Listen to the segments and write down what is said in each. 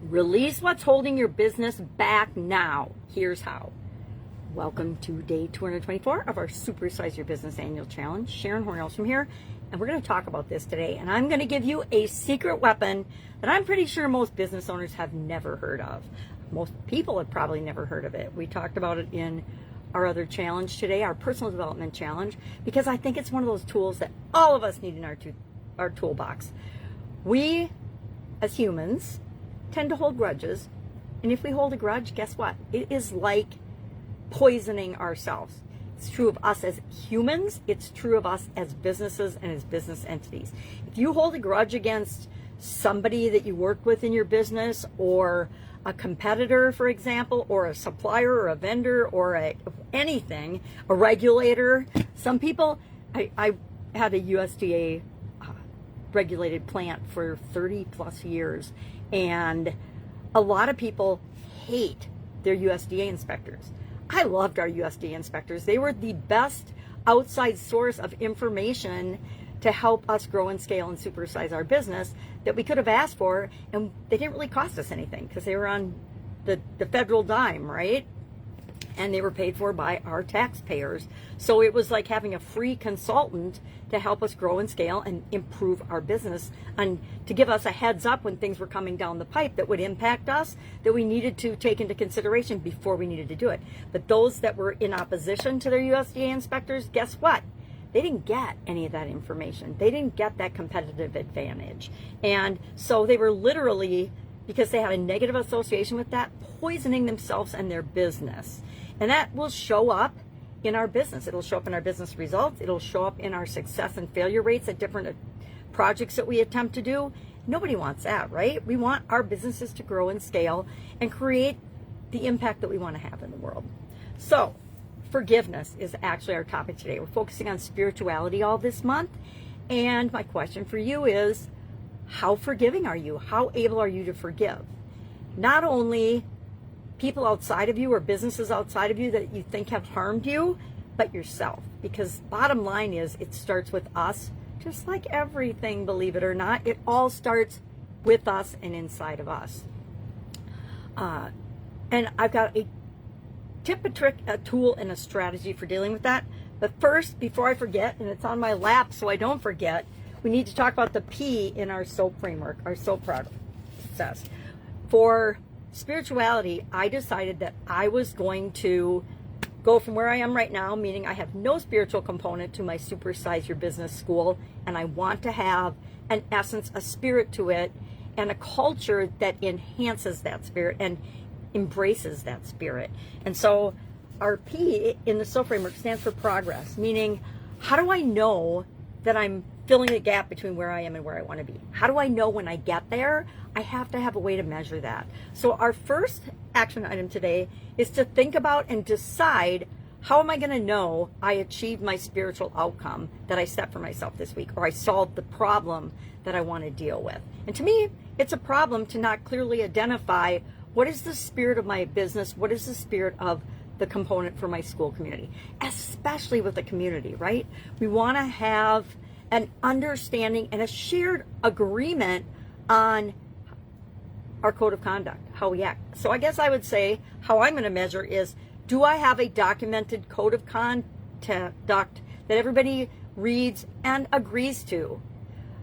Release what's holding your business back now. Here's how. Welcome to day 224 of our Supersize Your Business Annual Challenge. Sharon Horne-Ellstrom here, and we're going to talk about this today. And I'm going to give you a secret weapon that I'm pretty sure most business owners have never heard of. Most people have probably never heard of it. We talked about it in our other challenge today, our personal development challenge, because I think it's one of those tools that all of us need in our toolbox. We, as humans, tend to hold grudges, and if we hold a grudge, guess what? It is like poisoning ourselves. It's true of us as humans, it's true of us as businesses and as business entities. If you hold a grudge against somebody that you work with in your business, or a competitor, for example, or a supplier or a vendor or anything, a regulator. Some people, I had a USDA regulated plant for 30 plus years, and a lot of people hate their USDA inspectors. I loved our USDA inspectors. They were the best outside source of information to help us grow and scale and supersize our business that we could have asked for, and they didn't really cost us anything because they were on the federal dime, right? And they were paid for by our taxpayers. So it was like having a free consultant to help us grow and scale and improve our business, and to give us a heads up when things were coming down the pipe that would impact us, that we needed to take into consideration before we needed to do it. But those that were in opposition to their USDA inspectors, guess what? They didn't get any of that information. They didn't get that competitive advantage. And so they were literally, because they had a negative association with that, poisoning themselves and their business. And that will show up in our business. It'll show up in our business results. It'll show up in our success and failure rates at different projects that we attempt to do. Nobody wants that, right? We want our businesses to grow and scale and create the impact that we want to have in the world. So forgiveness is actually our topic today. We're focusing on spirituality all this month. And my question for you is, how forgiving are you? How able are you to forgive? Not only people outside of you or businesses outside of you that you think have harmed you, but yourself. Because bottom line is, it starts with us, just like everything, believe it or not. It all starts with us and inside of us. And I've got a tip, a trick, a tool, and a strategy for dealing with that. But first, before I forget, and it's on my lap so I don't forget, we need to talk about the P in our SOAP framework, our SOAP process. For spirituality, I decided that I was going to go from where I am right now, meaning I have no spiritual component to my Supersize Your Business school, and I want to have an essence, a spirit to it, and a culture that enhances that spirit and embraces that spirit. And so our P in the SOAP framework stands for progress, meaning how do I know that I'm filling the gap between where I am and where I want to be? How do I know when I get there? I have to have a way to measure that. So our first action item today is to think about and decide, how am I going to know I achieved my spiritual outcome that I set for myself this week, or I solved the problem that I want to deal with? And to me, it's a problem to not clearly identify what is the spirit of my business, what is the spirit of the component for my school community, especially with the community, right? We want to have an understanding and a shared agreement on our code of conduct, how we act. So I guess I would say how I'm going to measure is, do I have a documented code of conduct that everybody reads and agrees to?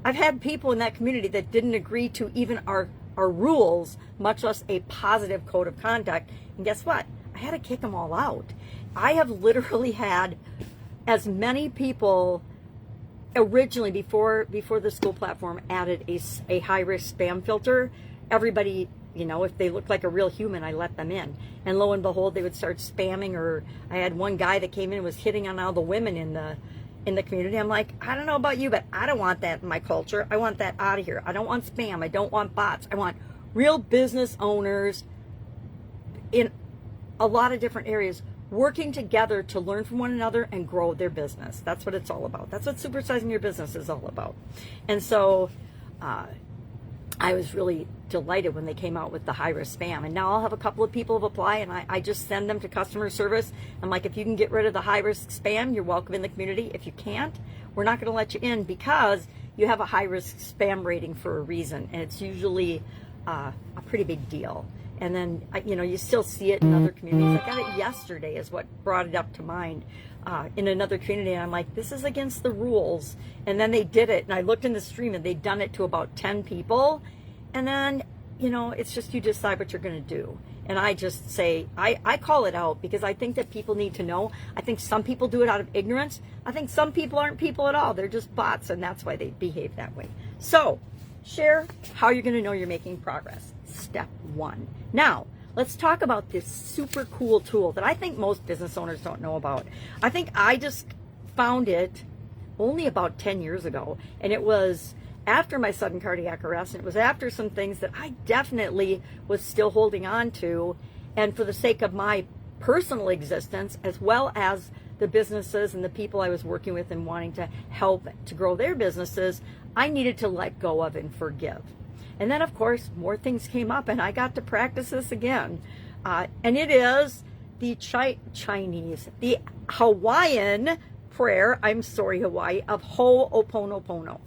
I've had people in that community that didn't agree to even our rules, much less a positive code of conduct. And guess what? I had to kick them all out. I have literally had as many people originally, before the school platform added a high-risk spam filter, everybody, if they looked like a real human, I let them in. And lo and behold, they would start spamming, or I had one guy that came in and was hitting on all the women in the community. I'm like, I don't know about you, but I don't want that in my culture. I want that out of here. I don't want spam. I don't want bots. I want real business owners in a lot of different areas working together to learn from one another and grow their business. That's what it's all about. That's what supersizing your business is all about. And so I was really delighted when they came out with the high-risk spam. And now I'll have a couple of people apply, and I just send them to customer service. I'm like, if you can get rid of the high-risk spam, you're welcome in the community. If you can't, we're not going to let you in, because you have a high-risk spam rating for a reason. And it's usually a pretty big deal. And then, you still see it in other communities. I got it yesterday is what brought it up to mind in another community. And I'm like, this is against the rules. And then they did it. And I looked in the stream and they'd done it to about 10 people. And then, it's just you decide what you're going to do. And I just say, I call it out because I think that people need to know. I think some people do it out of ignorance. I think some people aren't people at all. They're just bots, and that's why they behave that way. So, share how you're going to know you're making progress. Step 1. Now, let's talk about this super cool tool that I think most business owners don't know about. I think I just found it only about 10 years ago, and it was after my sudden cardiac arrest, and it was after some things that I definitely was still holding on to, and for the sake of my personal existence, as well as the businesses and the people I was working with and wanting to help to grow their businesses, I needed to let go of and forgive. And then, of course, more things came up, and I got to practice this again. And it is the the Hawaiian prayer, I'm sorry, Hawaii, of hooponopono.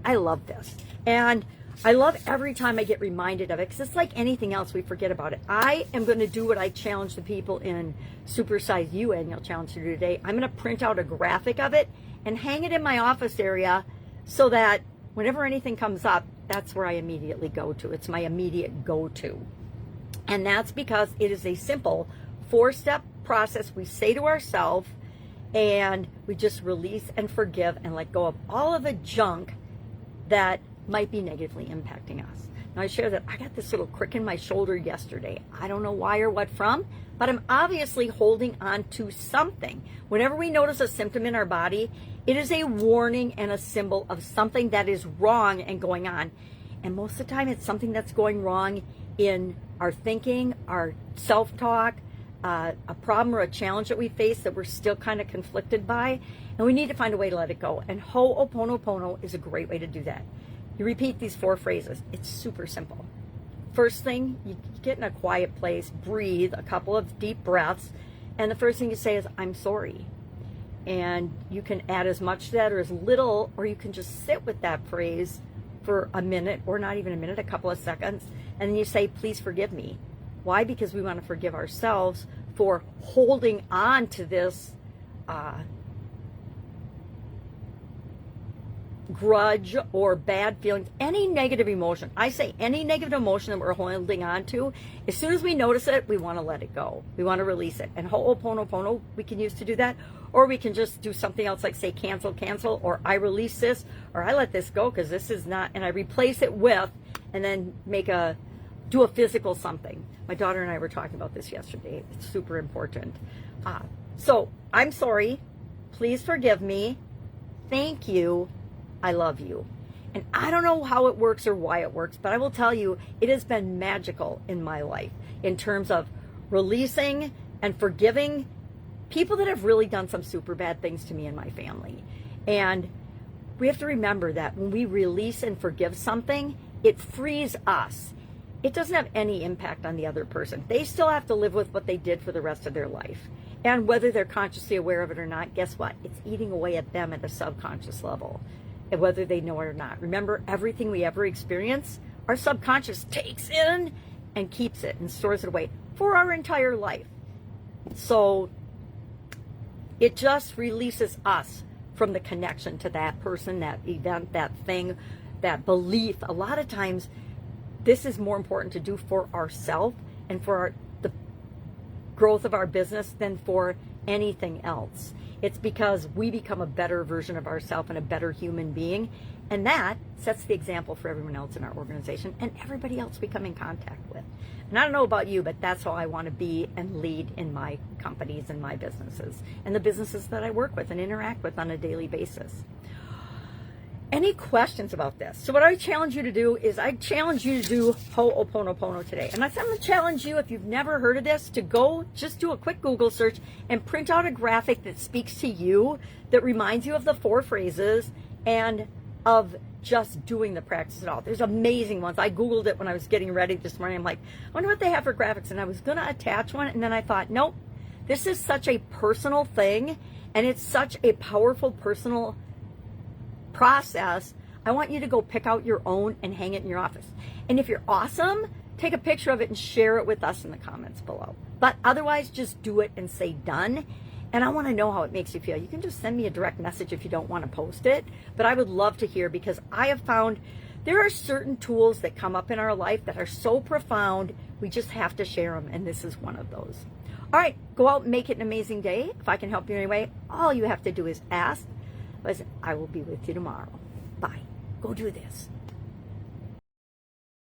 I love this. And I love every time I get reminded of it, because it's like anything else, we forget about it. I am going to do what I challenge the people in Supersize You Annual Challenge to do today. I'm going to print out a graphic of it and hang it in my office area so that whenever anything comes up, that's where I immediately go to. It's my immediate go-to. And that's because it is a simple 4-step process we say to ourselves, and we just release and forgive and let go of all of the junk that might be negatively impacting us. Now, I share that I got this little crick in my shoulder yesterday. I don't know why or what from, but I'm obviously holding on to something. Whenever we notice a symptom in our body, it is a warning and a symbol of something that is wrong and going on. And most of the time, it's something that's going wrong in our thinking, our self-talk, a problem or a challenge that we face that we're still kind of conflicted by, and we need to find a way to let it go. And hooponopono is a great way to do that. You repeat these 4 phrases. It's super simple. First thing, you get in a quiet place, breathe a couple of deep breaths, and the first thing you say is, I'm sorry. And you can add as much to that or as little, or you can just sit with that phrase for a minute, or not even a minute, a couple of seconds, and then you say, please forgive me. Why? Because we want to forgive ourselves for holding on to this grudge or bad feelings, any negative emotion. I say any negative emotion that we're holding on to, as soon as we notice it, we want to let it go. We want to release it. And hooponopono we can use to do that. Or we can just do something else like say cancel, or I release this, or I let this go because this is not, and I replace it with, and then do a physical something. My daughter and I were talking about this yesterday. It's super important. So, I'm sorry. Please forgive me. Thank you. I love you. And I don't know how it works or why it works, but I will tell you, it has been magical in my life in terms of releasing and forgiving people that have really done some super bad things to me and my family. And we have to remember that when we release and forgive something, it frees us. It doesn't have any impact on the other person. They still have to live with what they did for the rest of their life. And whether they're consciously aware of it or not, guess what? It's eating away at them at a subconscious level, and whether they know it or not. Remember, everything we ever experience, our subconscious takes in and keeps it and stores it away for our entire life. So it just releases us from the connection to that person, that event, that thing, that belief. A lot of times, this is more important to do for ourselves and for the growth of our business than for anything else. It's because we become a better version of ourselves and a better human being, and that sets the example for everyone else in our organization and everybody else we come in contact with. And I don't know about you, but that's how I want to be and lead in my companies and my businesses and the businesses that I work with and interact with on a daily basis. Any questions about this? So what I challenge you to do is I challenge you to do hooponopono today. And I'm going to challenge you, if you've never heard of this, to go just do a quick Google search and print out a graphic that speaks to you, that reminds you of the 4 phrases and of just doing the practice at all. There's amazing ones. I Googled it when I was getting ready this morning. I'm like, I wonder what they have for graphics. And I was going to attach one. And then I thought, nope, this is such a personal thing. And it's such a powerful personal process. I want you to go pick out your own and hang it in your office. And if you're awesome, take a picture of it and share it with us in the comments below. But otherwise, just do it and say done. And I want to know how it makes you feel. You can just send me a direct message if you don't want to post it. But I would love to hear, because I have found there are certain tools that come up in our life that are so profound, we just have to share them. And this is one of those. All right, go out and make it an amazing day. If I can help you in any way, all you have to do is ask. Listen, I will be with you tomorrow. Bye. Go do this.